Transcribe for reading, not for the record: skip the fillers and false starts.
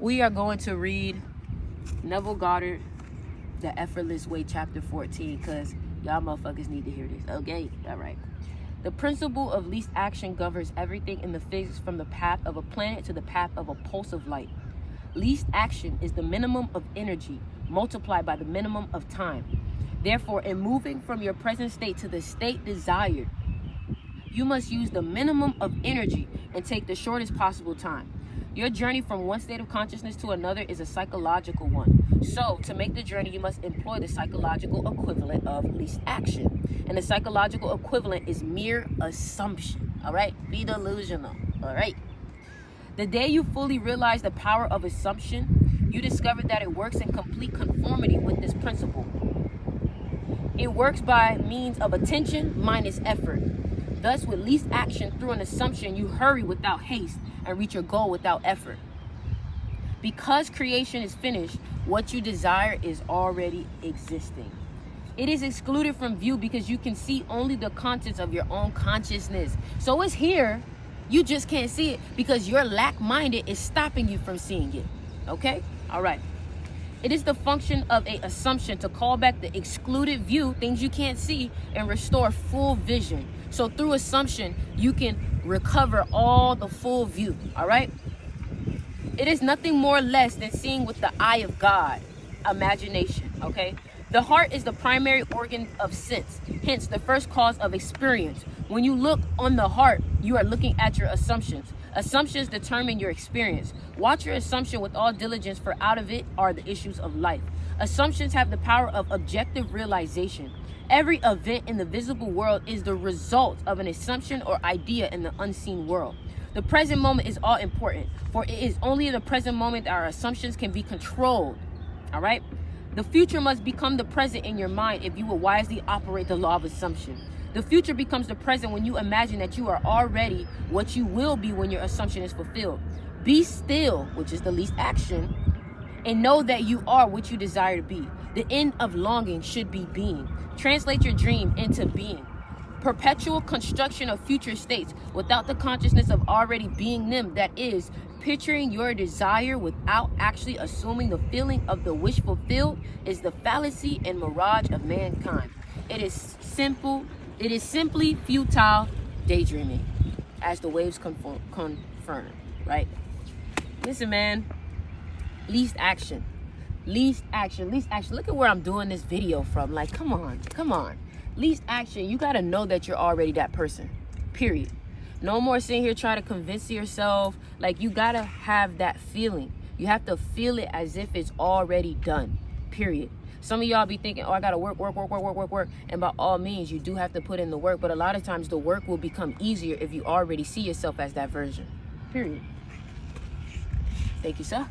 We are going to read Neville Goddard, The Effortless Way, chapter 14, because y'all motherfuckers need to hear this. Okay? All right. The principle of least action governs everything in the physics, from the path of a planet to the path of a pulse of light. Least action is the minimum of energy multiplied by the minimum of time. Therefore, in moving from your present state to the state desired, you must use the minimum of energy and take the shortest possible time. Your journey from one state of consciousness to another is a psychological one. So, to make the journey, you must employ the psychological equivalent of least action. And the psychological equivalent is mere assumption. All right? Be delusional. All right? The day you fully realize the power of assumption, you discover that it works in complete conformity with this principle. It works by means of attention minus effort. Thus, with least action through an assumption, you hurry without haste and reach your goal without effort. Because creation is finished, what you desire is already existing. It is excluded from view because you can see only the contents of your own consciousness. So it's here, you just can't see it because your lack-minded is stopping you from seeing it. Okay? All right. It is the function of an assumption to call back the excluded view, things you can't see, and restore full vision. So through assumption, you can recover all the full view, all right? It is nothing more or less than seeing with the eye of God, imagination, okay? The heart is the primary organ of sense, hence the first cause of experience. When you look on the heart, you are looking at your assumptions. Assumptions determine your experience. Watch your assumption with all diligence, for out of it are the issues of life. Assumptions have the power of objective realization. Every event in the visible world is the result of an assumption or idea in the unseen world. The present moment is all important, for it is only in the present moment that our assumptions can be controlled. All right? The future must become the present in your mind if you will wisely operate the law of assumption. The future becomes the present when you imagine that you are already what you will be when your assumption is fulfilled. Be still, which is the least action, and know that you are what you desire to be. The end of longing should be being. Translate your dream into being. Perpetual construction of future states without the consciousness of already being them, that is, picturing your desire without actually assuming the feeling of the wish fulfilled, is the fallacy and mirage of mankind. It is simply futile daydreaming, as the waves confirm, right? Listen, man, least action. Least action. Look at where I'm doing this video from. Like, come on. Least action. You got to know that you're already that person, period. No more sitting here trying to convince yourself. Like, you got to have that feeling. You have to feel it as if it's already done, period. Some of y'all be thinking, oh, I got to work. And by all means, you do have to put in the work. But a lot of times the work will become easier if you already see yourself as that version, period. Thank you, sir.